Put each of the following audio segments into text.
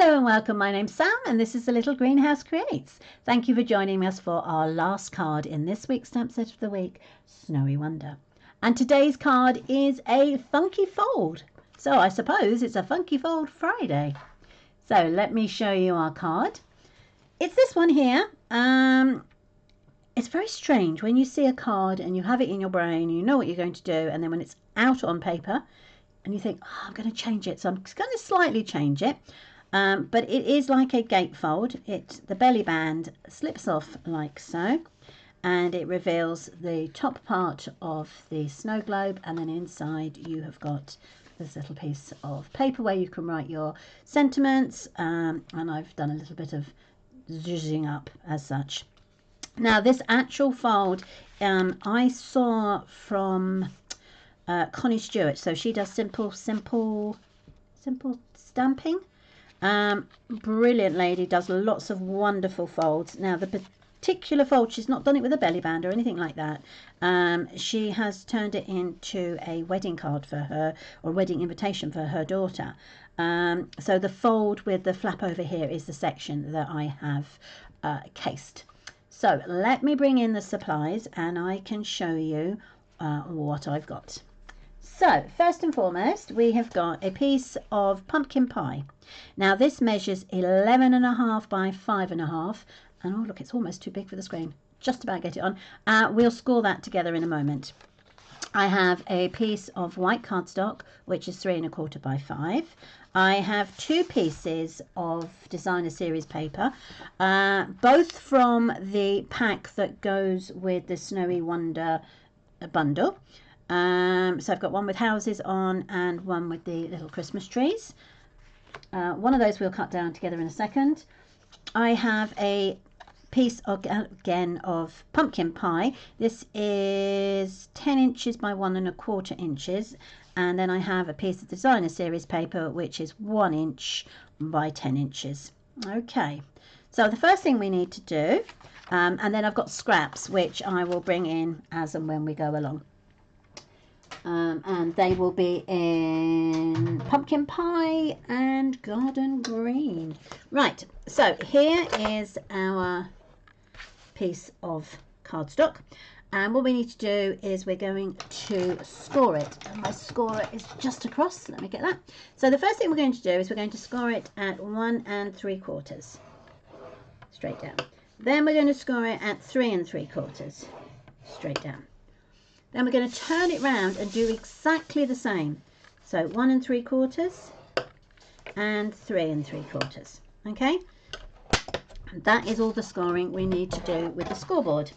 Hello and welcome. My name's Sam and this is The Little Greenhouse Creates. Thank you for joining us for our last card in this week's stamp set of the week, Snowy Wonder. And today's card is a funky fold. So I suppose it's a funky fold Friday. So let me show you our card. It's this one here. It's very strange when you see a card and you have it in your brain, you know what you're going to do, and then when it's out on paper and you think, oh, I'm going to change it. So I'm going to slightly change it. But it is like a gatefold. The belly band slips off like so, and it reveals the top part of the snow globe, and then inside you have got this little piece of paper where you can write your sentiments, and I've done a little bit of zhuzhing up as such. Now this actual fold I saw from Connie Stewart, so she does simple stamping. Brilliant lady, does lots of wonderful folds. Now the particular fold, she's not done it with a belly band or anything like that. She has turned it into a wedding card for her, or wedding invitation for her daughter. So the fold with the flap over here is the section that I have cased. So let me bring in the supplies and I can show you what I've got. So first and foremost, we have got a piece of pumpkin pie. Now this measures 11.5 by 5.5, and oh look, it's almost too big for the screen. Just about get it on. We'll score that together in a moment. I have a piece of white cardstock, which is 3.25 by 5. I have two pieces of designer series paper, both from the pack that goes with the Snowy Wonder bundle. So I've got one with houses on and one with the little Christmas trees. One of those we'll cut down together in a second. I have a piece again of pumpkin pie. This is 10 inches by 1.25 inches, and then I have a piece of designer series paper which is 1 inch by 10 inches. Okay, so the first thing we need to do, and then I've got scraps which I will bring in as and when we go along. And they will be in pumpkin pie and garden green. Right, so here is our piece of cardstock, and what we need to do is we're going to score it, and my scorer is just across. Let me get that. So the first thing we're going to do is we're going to score it at 1 3/4 straight down. Then we're going to score it at 3 3/4 straight down. Then we're going to turn it round and do exactly the same. So 1 3/4 and 3 3/4. Okay, and that is all the scoring we need to do with the scoreboard.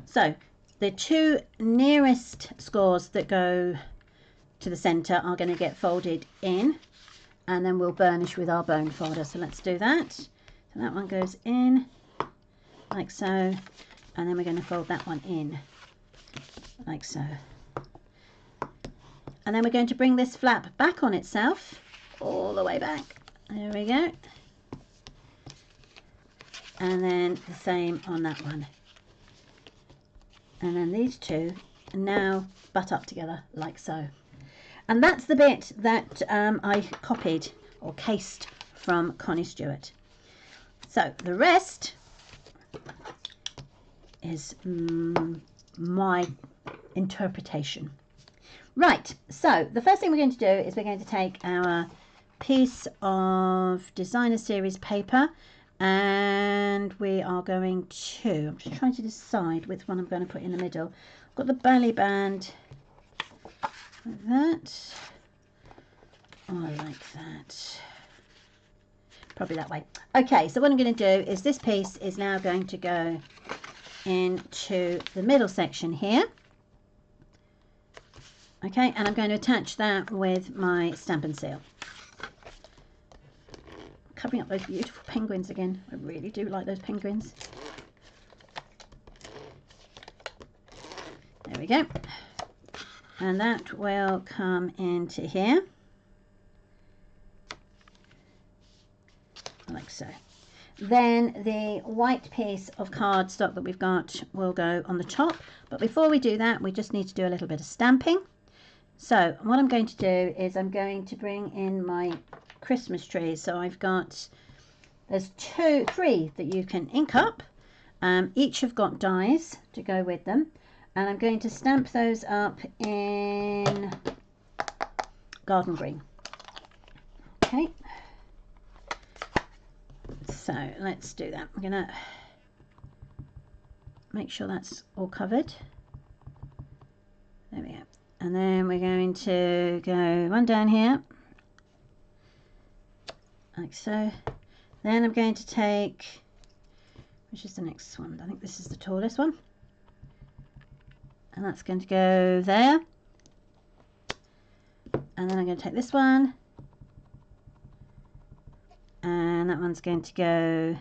So the two nearest scores that go to the centre are going to get folded in, and then we'll burnish with our bone folder. So let's do that. So that one goes in like so. And then we're going to fold that one in like so. And then we're going to bring this flap back on itself, all the way back. There we go. And then the same on that one. And then these two now butt up together like so. And that's the bit that I copied or cased from Connie Stewart. So the rest is my interpretation. Right, so the first thing we're going to do is we're going to take our piece of designer series paper, and we are going to, I'm just trying to decide which one I'm going to put in the middle. I've got the belly band like that. Oh, I like that. Probably that way. Okay, so what I'm going to do is this piece is now going to go into the middle section here. Okay, and I'm going to attach that with my Stampin' Seal. Covering up those beautiful penguins again. I really do like those penguins. There we go. And that will come into here. Like so. Then the white piece of cardstock that we've got will go on the top. But before we do that, we just need to do a little bit of stamping. So what I'm going to do is I'm going to bring in my Christmas trees. So I've got, there's three that you can ink up. Each have got dies to go with them. And I'm going to stamp those up in garden green. Okay. So let's do that. I'm going to make sure that's all covered. There we go. And then we're going to go one down here, like so. Then I'm going to take, which is the next one? I think this is the tallest one. And that's going to go there. And then I'm going to take this one. And that one's going to go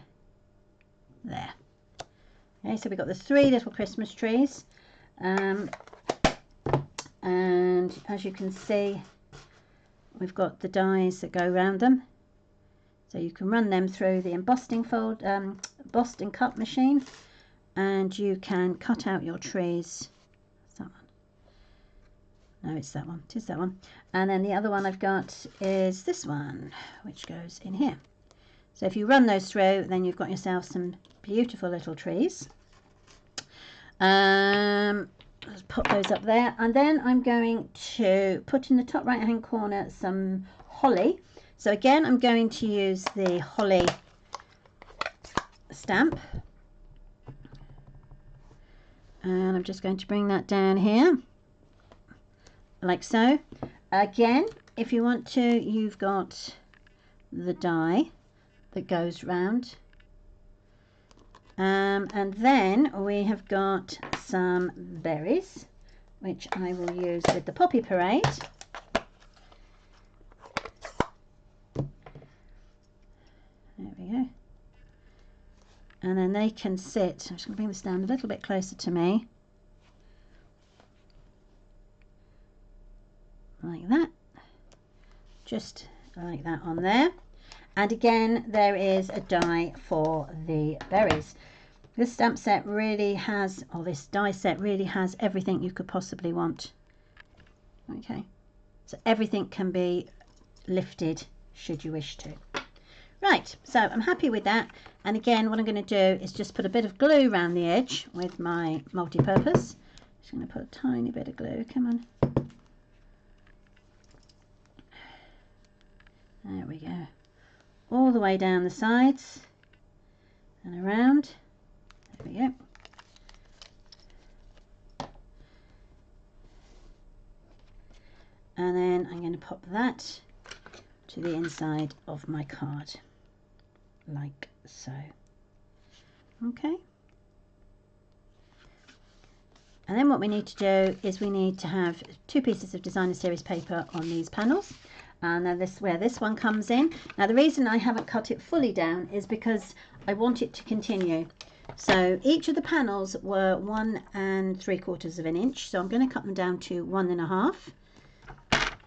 there. Okay, so we've got the three little Christmas trees. And as you can see, we've got the dies that go around them. So you can run them through the embossing cut machine, and you can cut out your trees. What's that one? No, it's that one. It is that one. And then the other one I've got is this one, which goes in here. So if you run those through, then you've got yourself some beautiful little trees. Let's put those up there, and then I'm going to put in the top right hand corner some holly. So again, I'm going to use the holly stamp, and I'm just going to bring that down here like so. Again, if you want to, you've got the die that goes round. And then we have got some berries, which I will use with the Poppy Parade. There we go. And then they can sit, I'm just going to bring this down a little bit closer to me, like that, just like that on there. And again, there is a die for the berries. This stamp set really has, or this die set really has everything you could possibly want. Okay, so everything can be lifted should you wish to. Right, so I'm happy with that. And again, what I'm going to do is just put a bit of glue around the edge with my multi-purpose. Just going to put a tiny bit of glue, come on. There we go. All the way down the sides and around. There we go. And then I'm going to pop that to the inside of my card, like so. Okay. And then what we need to do is we need to have 2 pieces of designer series paper on these panels. And then this where this one comes in. Now the reason I haven't cut it fully down is because I want it to continue. So each of the panels were 1 3/4 of an inch. So I'm going to cut them down to 1 1/2.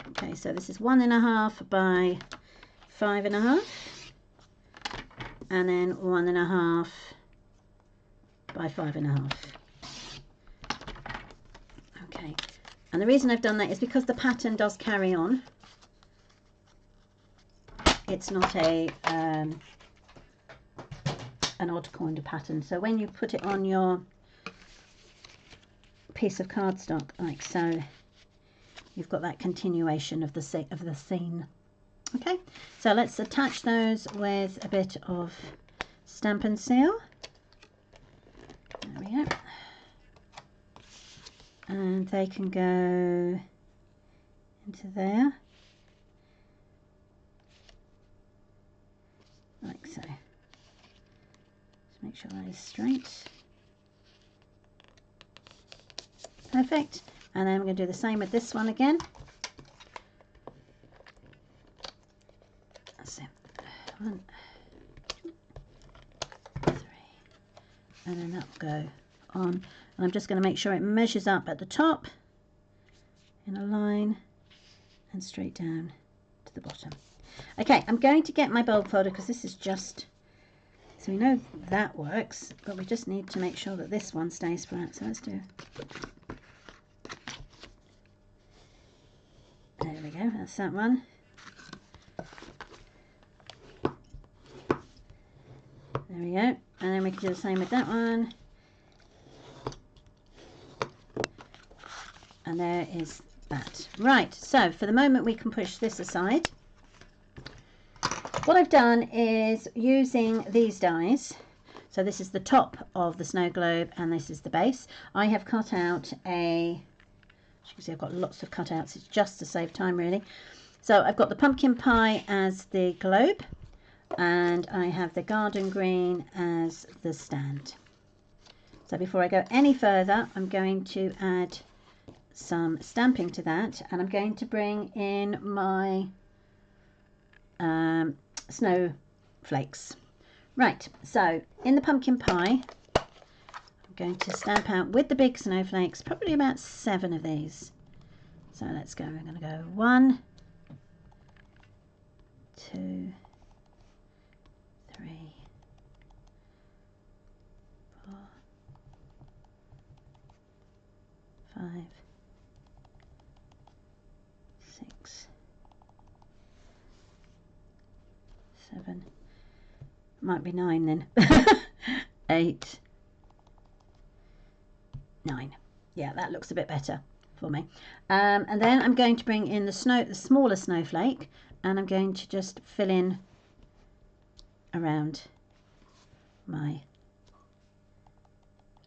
Okay, so this is 1 1/2 by 5 1/2. And then 1 1/2 by 5 1/2. Okay, and the reason I've done that is because the pattern does carry on. It's not a an odd kind of pattern. So when you put it on your piece of cardstock like so, you've got that continuation of the scene. Okay, so let's attach those with a bit of Stampin' Seal. There we go. And they can go into there. Like so. Just make sure that is straight. Perfect. And then we're going to do the same with this one again. That's it. 1, 2, 3. And then that will go on. And I'm just going to make sure it measures up at the top in a line and straight down to the bottom. Okay, I'm going to get my bulb folder because this is just, so we know that works, but we just need to make sure that this one stays flat. So let's do, there we go, that's that one. we can do the same with that one. And there is that. Right, so for the moment we can push this aside. What I've done is using these dies, so this is the top of the snow globe and this is the base. I have cut out as you can see I've got lots of cutouts, it's just to save time really. So I've got the pumpkin pie as the globe and I have the garden green as the stand. So before I go any further, I'm going to add some stamping to that, and I'm going to bring in my snowflakes. Right, so in the pumpkin pie, I'm going to stamp out with the big snowflakes, probably about 7 of these. So let's go, I'm going to go 1, 2, 3, 4, 5, 6, 7, might be 9 then. 8, 9. Yeah, that looks a bit better for me. And then I'm going to bring in the smaller snowflake, and I'm going to just fill in around my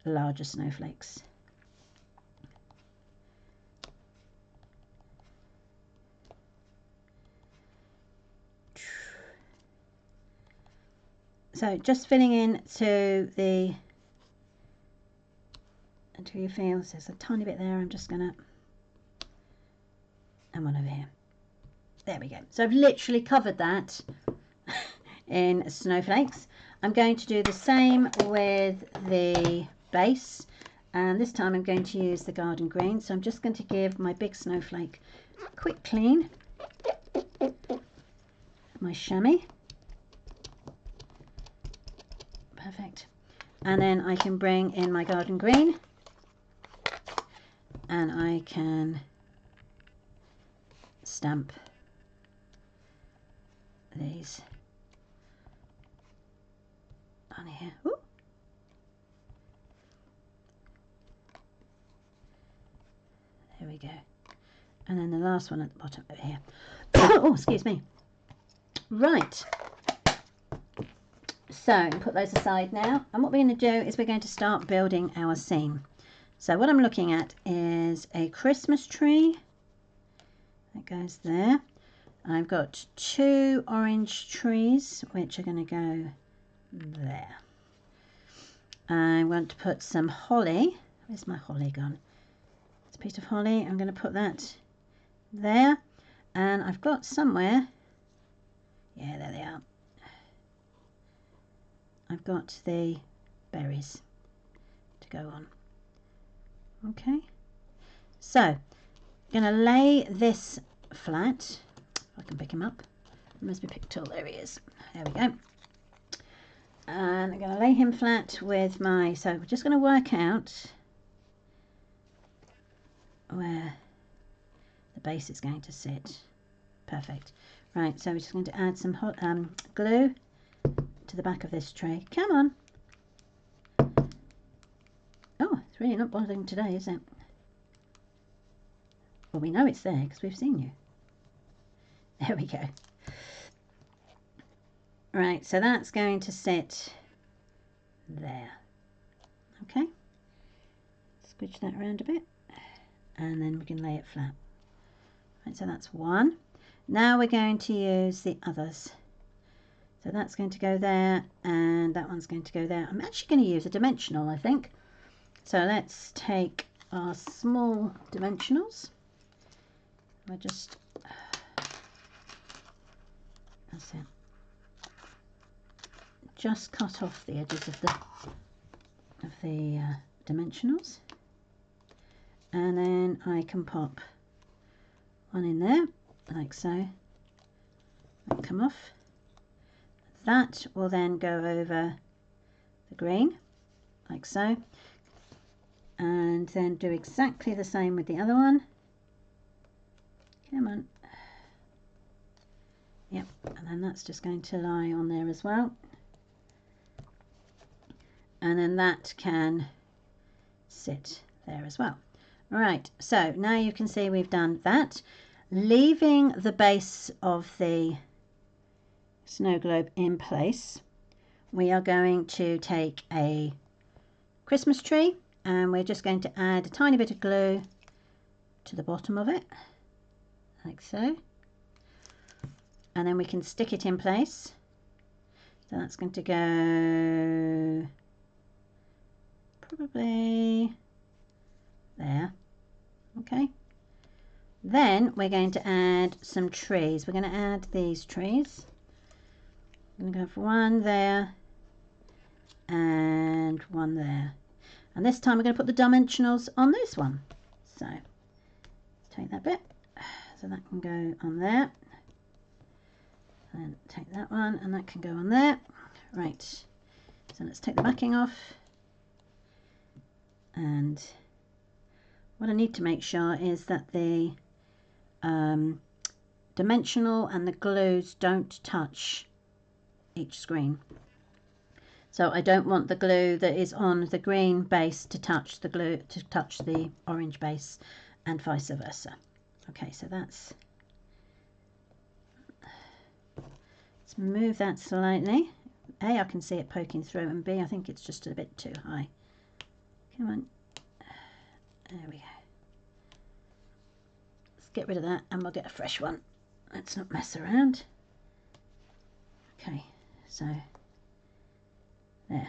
larger snowflakes. So just filling in to the, until you feel there's a tiny bit there. I'm just gonna, and one over here. There we go. So I've literally covered that in snowflakes. I'm going to do the same with the base, and this time I'm going to use the garden green. So I'm just going to give my big snowflake a quick clean, my chamois. Perfect. And then I can bring in my garden green and I can stamp these on here. Ooh. There we go. And then the last one at the bottom over here. Oh, excuse me. Right. So put those aside now, and what we're going to do is we're going to start building our scene. So what I'm looking at is a Christmas tree that goes there. I've got 2 orange trees which are going to go there. I want to put some holly. Where's my holly gone? It's a piece of holly. I'm going to put that there, and I've got somewhere, yeah, there they are. I've got the berries to go on. Okay, so I'm going to lay this flat. If I can pick him up. Must be picked till there he is. There we go. And I'm going to lay him flat with my, so we're just going to work out where the base is going to sit. Perfect. Right, so we're just going to add some hot glue to the back of this tray. Come on. Oh, it's really not bothering today, is it? Well, we know it's there because we've seen you. There we go. Right, so that's going to sit there. Okay. Squidge that around a bit. And then we can lay it flat. Right, so that's one. Now we're going to use the others. So that's going to go there, and that one's going to go there. I'm actually going to use a dimensional, I think. So let's take our small dimensionals. I just, that's it. Just cut off the edges of the dimensionals, and then I can pop one in there like so. That'll come off. That will then go over the green like so, and then do exactly the same with the other one. Come on. Yep, and then that's just going to lie on there as well. and then that can sit there as well. Right, so now you can see we've done that, leaving the base of the snow globe in place. We are going to take a Christmas tree and we're just going to add a tiny bit of glue to the bottom of it, like so, and then we can stick it in place. So that's going to go probably there. Okay, then we're going to add some trees. We're going to add these trees. I'm going to go for one there and one there, and this time we're going to put the dimensionals on this one. So take that bit, so that can go on there, and take that one and that can go on there. Right, so let's take the backing off, and what I need to make sure is that the dimensional and the glues don't touch each screen. So I don't want the glue that is on the green base to touch the glue to touch the orange base, and vice versa. Okay, so that's, let's move that slightly. A, I can see it poking through, and B, I think it's just a bit too high. Come on, there we go. Let's get rid of that and we'll get a fresh one. Let's not mess around. Okay, so there.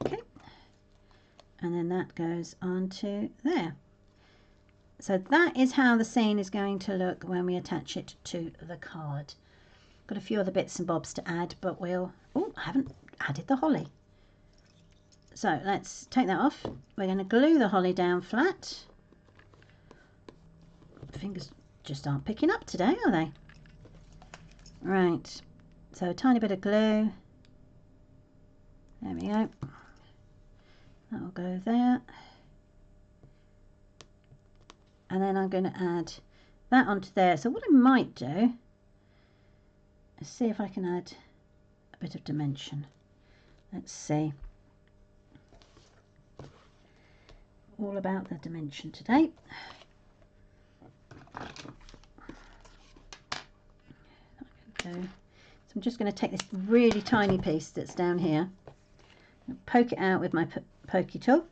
Okay, and then that goes on to there. So that is how the scene is going to look when we attach it to the card. Got a few other bits and bobs to add, but we'll, oh, I haven't added the holly. So let's take that off. We're going to glue the holly down flat. Fingers just aren't picking up today, are they? Right, so a tiny bit of glue. There we go. That'll go there. And then I'm going to add that onto there. So what I might do is see if I can add a bit of dimension. Let's see. All about the dimension today. So I'm just going to take this really tiny piece that's down here, and poke it out with my pokey tool,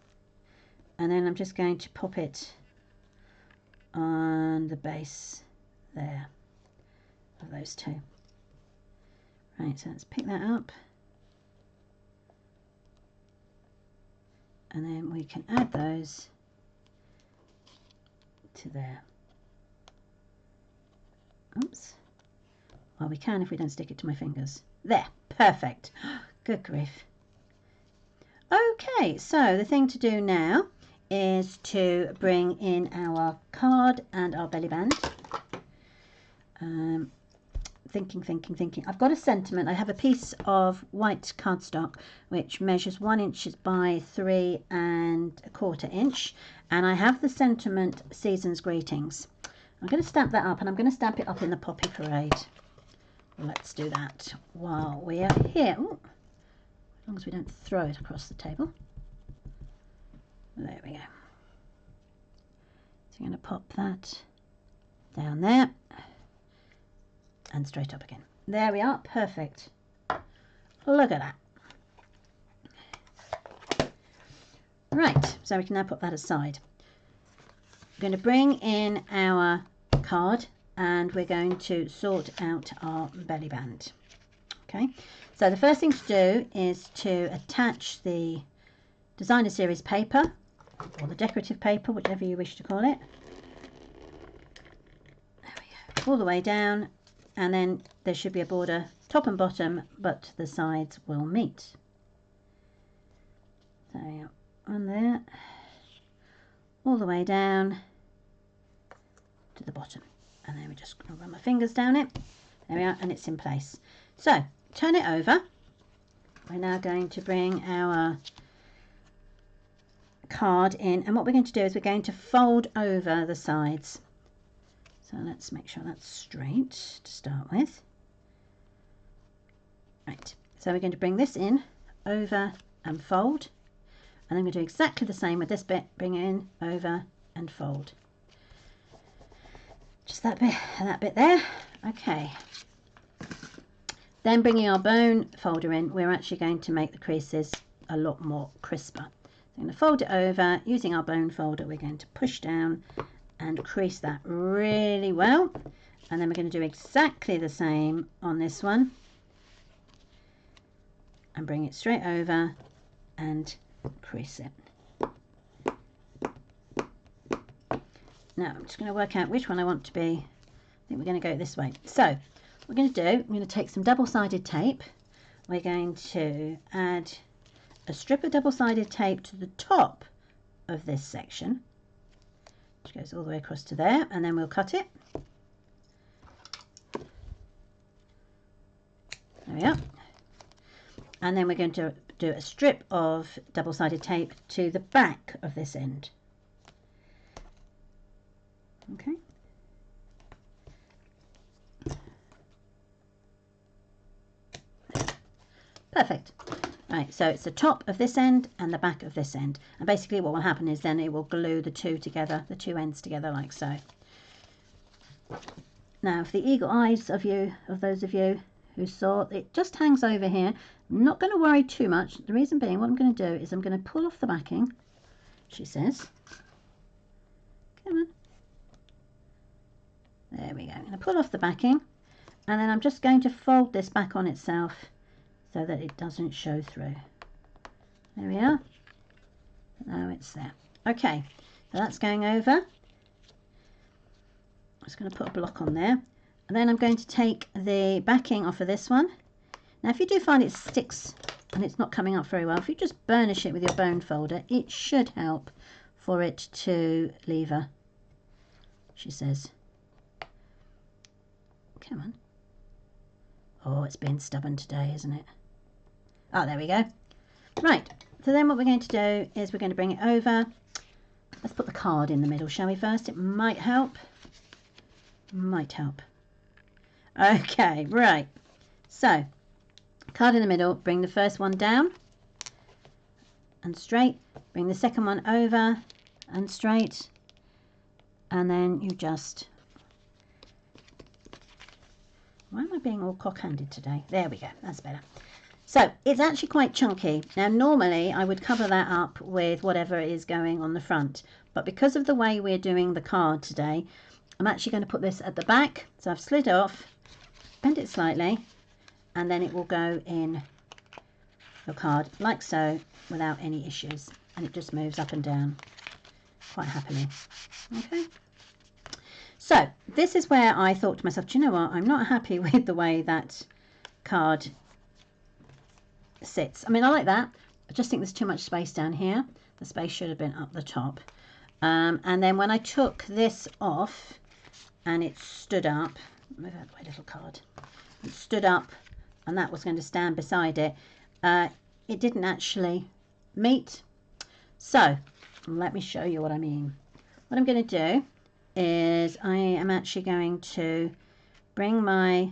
and then I'm just going to pop it on the base there of those two. Right, so let's pick that up, and then we can add those to there. Oops. Well, we can if we don't stick it to my fingers. There, perfect. Good grief. Okay, so the thing to do now is to bring in our card and our belly band. Thinking. I've got a sentiment. I have a piece of white cardstock which measures 1 inch by 3 1/4 inch, and I have the sentiment Season's Greetings. I'm going to stamp that up, and I'm going to stamp it up in the Poppy Parade. Let's do that while we are here. Ooh, as long as we don't throw it across the table. There we go. So I'm going to pop that down there and straight up again. There we are, perfect. Look at that. Right, so we can now put that aside. We're going to bring in our card and we're going to sort out our belly band. Okay, so the first thing to do is to attach the designer series paper, or the decorative paper, whichever you wish to call it. There we go, all the way down, and then there should be a border top and bottom, but the sides will meet. So on there, all the way down to the bottom, and then we're just going to run my fingers down it. There we are, and it's in place. So turn it over. We're now going to bring our card in, and what we're going to do is we're going to fold over the sides. So let's make sure that's straight to start with. Right, so we're going to bring this in, over and fold, and I'm going to do exactly the same with this bit, bring it in, over and fold. Just that bit there. Okay. Then bringing our bone folder in, we're actually going to make the creases a lot more crisper. So I'm going to fold it over, using our bone folder, we're going to push down and crease that really well. And then we're going to do exactly the same on this one. And bring it straight over and crease it. Now I'm just going to work out which one I want to be. I think we're going to go this way. So what we're going to do, I'm going to take some double-sided tape. We're going to add a strip of double-sided tape to the top of this section, which goes all the way across to there, and then we'll cut it. There we are. And then we're going to do a strip of double-sided tape to the back of this end. Okay. Perfect. Right, so it's the top of this end and the back of this end. And basically what will happen is then it will glue the two together, the two ends together like so. Now, for the eagle eyes of those of you who saw, it just hangs over here. I'm not going to worry too much. The reason being, what I'm going to do is I'm going to pull off the backing, she says. Come on. There we go. I'm going to pull off the backing, and then I'm just going to fold this back on itself so that it doesn't show through. There we are. Now it's there. Okay, so that's going over. I'm just going to put a block on there. And then I'm going to take the backing off of this one. Now if you do find it sticks and it's not coming up very well, if you just burnish it with your bone folder, it should help for it to lever, she says. Come on. Oh, it's been stubborn today, isn't it? Oh, there we go. Right, so then what we're going to do is we're going to bring it over. Let's put the card in the middle, shall we, first? It might help. Might help. Okay, right. So, card in the middle, bring the first one down and straight. Bring the second one over and straight. And then you just... Why am I being all cock-handed today? There we go, that's better. So it's actually quite chunky. Now normally I would cover that up with whatever is going on the front, but because of the way we're doing the card today, I'm actually going to put this at the back. So I've slid off, bend it slightly, and then it will go in your card like so without any issues, and it just moves up and down quite happily. Okay. So this is where I thought to myself, do you know what, I'm not happy with the way that card sits. I mean, I like that. I just think there's too much space down here. The space should have been up the top. And then when I took this off and it stood up, move out the way, little card. It stood up and that was going to stand beside it. It didn't actually meet. So let me show you what I mean. What I'm going to do is I am actually going to bring my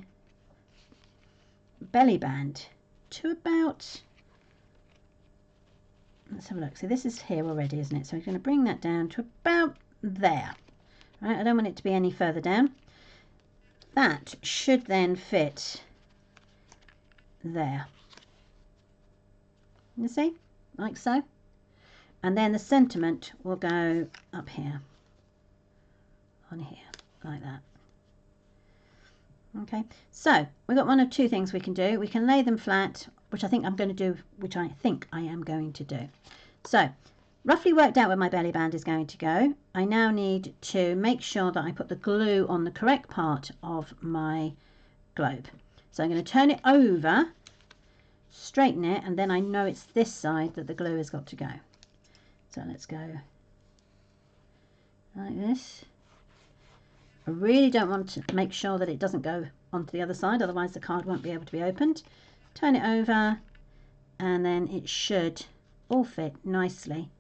belly band to about, let's have a look. So this is here already, isn't it? So we're going to bring that down to about there. Right, I don't want it to be any further down. That should then fit there. You see? Like so. And then the sentiment will go up here. On here, like that. Okay, so we've got one of two things we can do. We can lay them flat, which I think I'm going to do, which I think I am going to do. So, roughly worked out where my belly band is going to go. I now need to make sure that I put the glue on the correct part of my globe. So I'm going to turn it over, straighten it, and then I know it's this side that the glue has got to go. So let's go like this. I really don't want to make sure that it doesn't go onto the other side, otherwise the card won't be able to be opened. Turn it over, and then it should all fit nicely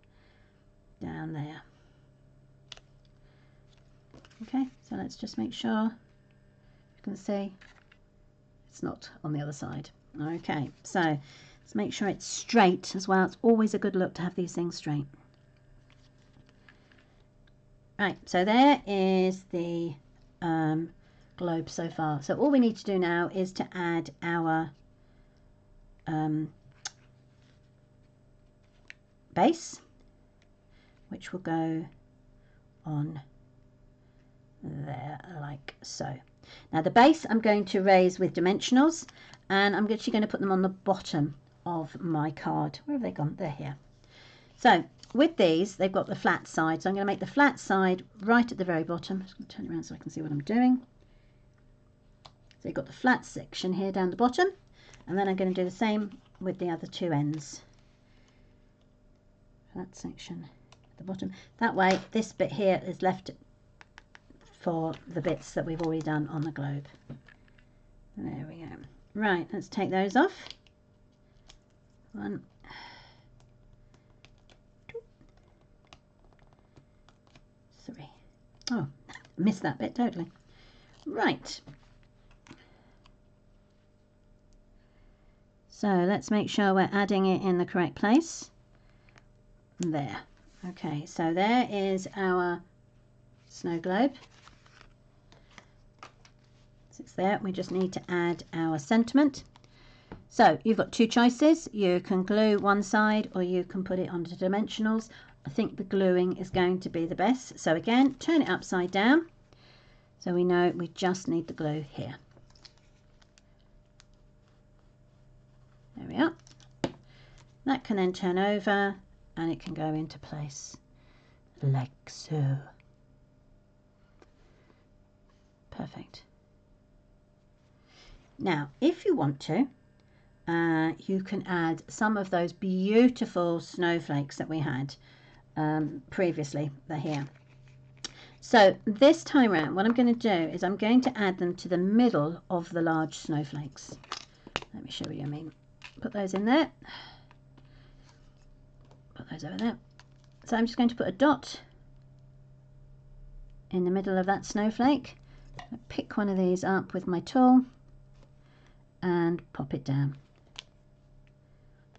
down there. Okay, so let's just make sure you can see it's not on the other side. Okay, so let's make sure it's straight as well. It's always a good look to have these things straight. Right, so there is the globe so far. So all we need to do now is to add our base, which will go on there like so. Now the base I'm going to raise with dimensionals, and I'm actually going to put them on the bottom of my card. Where have they gone? They're here. So with these, they've got the flat side, so I'm going to make the flat side right at the very bottom. I'm just going to turn it around so I can see what I'm doing. So you've got the flat section here down the bottom, and then I'm going to do the same with the other two ends. Flat section at the bottom. That way this bit here is left for the bits that we've already done on the globe. There we go. Right, let's take those off. 1, 2, 3. Oh, missed that bit totally. Right. So let's make sure we're adding it in the correct place. There. Okay, so there is our snow globe. It's there. We just need to add our sentiment. So you've got two choices. You can glue one side or you can put it onto dimensionals. I think the gluing is going to be the best. So again, turn it upside down so we know we just need the glue here. There we are. That can then turn over and it can go into place like so. Perfect. Now, if you want to, you can add some of those beautiful snowflakes that we had previously. They're here. So this time around, what I'm going to do is I'm going to add them to the middle of the large snowflakes. Let me show you what I mean. Put those in there. Put those over there. So I'm just going to put a dot in the middle of that snowflake. Pick one of these up with my tool and pop it down.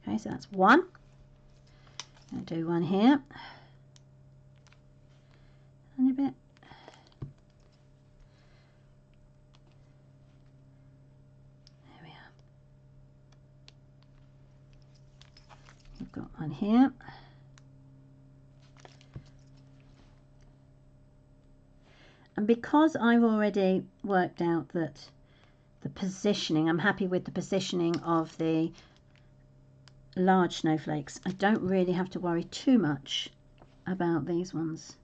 Okay, so that's one. I'll do one here. And a bit. There we are. We've got one here. And because I've already worked out that the positioning, I'm happy with the positioning of the large snowflakes, I don't really have to worry too much about these ones.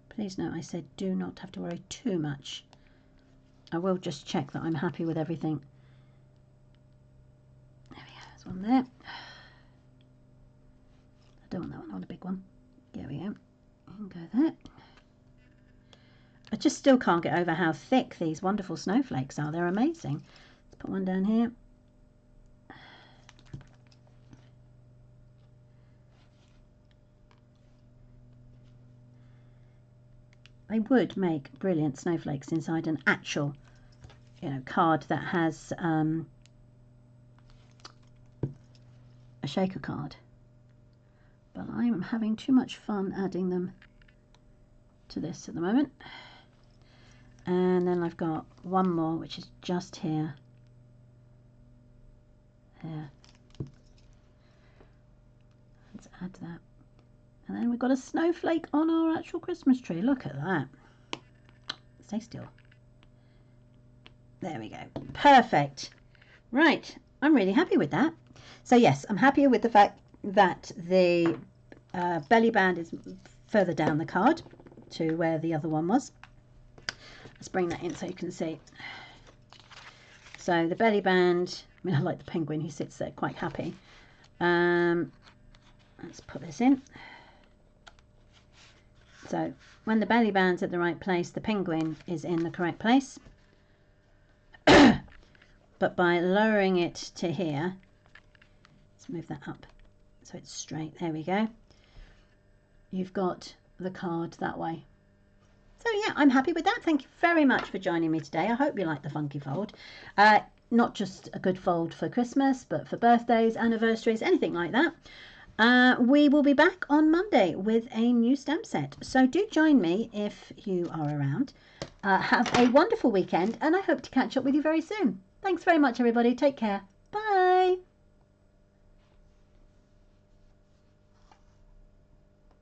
Please note I said do not have to worry too much. I will just check that I'm happy with everything. There we go, there's one there. I don't want that one, I want a big one. There we go. And go there. I just still can't get over how thick these wonderful snowflakes are. They're amazing. Let's put one down here. They would make brilliant snowflakes inside an actual, card that has a shaker card. But I'm having too much fun adding them to this at the moment. And then I've got one more, which is just here. There. Let's add that. And then we've got a snowflake on our actual Christmas tree. Look at that. Stay still. There we go. Perfect. Right. I'm really happy with that. So yes, I'm happy with the fact that the belly band is further down the card to where the other one was. Let's bring that in so you can see. So the belly band, I mean, I like the penguin, he sits there quite happy. Let's put this in. So when the belly band's at the right place, the penguin is in the correct place. But by lowering it to here, let's move that up so it's straight. There we go. You've got the card that way. So yeah, I'm happy with that. Thank you very much for joining me today. I hope you like the funky fold. Not just a good fold for Christmas, but for birthdays, anniversaries, anything like that. We will be back on Monday with a new stamp set. So do join me if you are around. Have a wonderful weekend, and I hope to catch up with you very soon. Thanks very much, everybody. Take care.